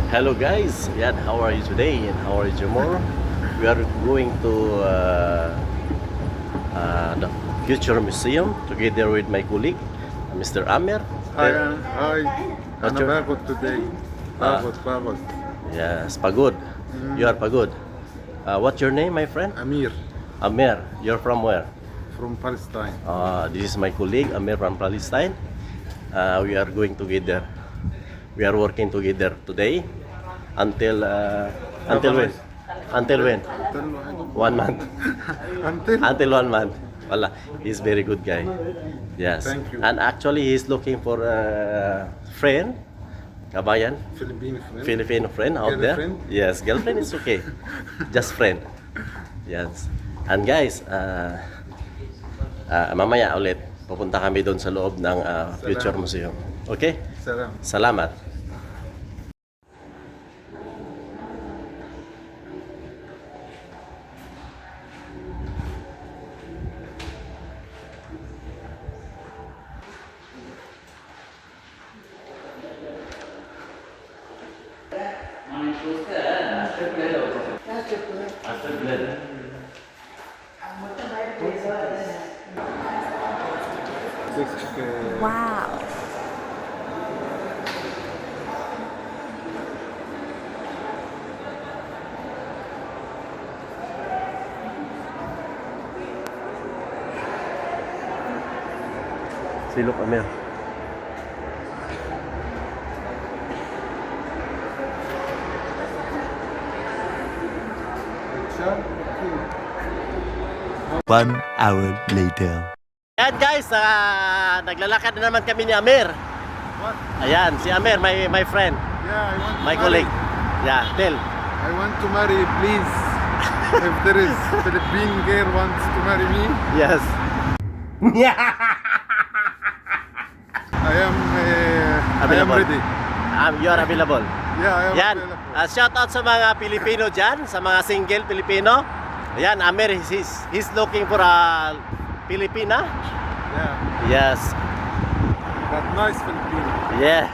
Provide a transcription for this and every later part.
Hello guys, yan, how are you today and how are you tomorrow? We are going to the Future Museum together with my colleague, Mr. Amer. Hi, hi. What's Ano your- pagod today? Ah. Pagod. Yes, pagod. You are pagod. What's your name, my friend? Amir Amer. You're from where? from Palestine. This is my colleague, Amer from Palestine. We are going together. We are working together today until when? Until when? 1 month. Until 1 month. Wala. He's very good guy. Yes. Thank you. And actually, he's looking for a friend. Kabayan. Filipino friend out there. Girlfriend? Yes, girlfriend is okay. Just friend. Yes. And guys, mamaya ulit pupunta kami doon sa loob ng Future Museum. Okay? Salam. Salamat. Wow. Silok Amer. One hour later. Ayan guys, naglalakad na naman kami ni Amer. What? Ayan, si Amer, my friend, Yeah, I want to my marry. colleague. Yeah, tell. I want to marry, please. If there is Philippine girl wants to marry me, Yes. I am Available. ready. You are available. Yeah, I am Yan, available. shout out sa mga Pilipino dyan, sa mga single Pilipino. Ayan, Amer, he's looking for a Filipina. Yeah, Yes, that nice Filipino. yes.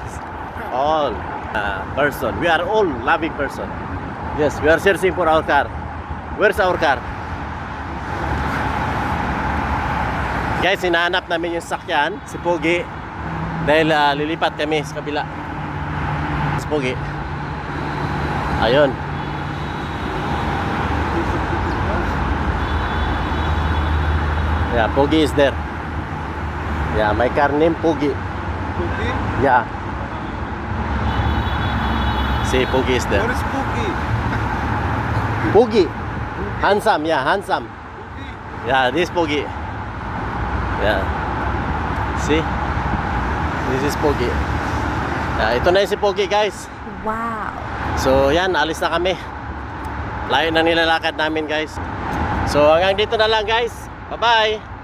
All person. We are all loving person. Yes, we are searching for our car. Where's our car? Guys, hinahanap namin yung sakyan, si Pogi. Dahil lilipat kami sa kabila. Si Pogi. Ayun. Yeah, Pogi is there. Yeah, my car name Pogi. Cookie? Yeah. See, Pogi is there. Where is Cookie? Pogi. Handsome, yeah, handsome. Yeah, this Pogi. Yeah. See? This is Pogi. Yeah, ito na yung si Pogi, guys. Wow. So, yan, alis na kami. Layo na nilalakad namin, guys. So, hanggang dito na lang, guys. Bye-bye.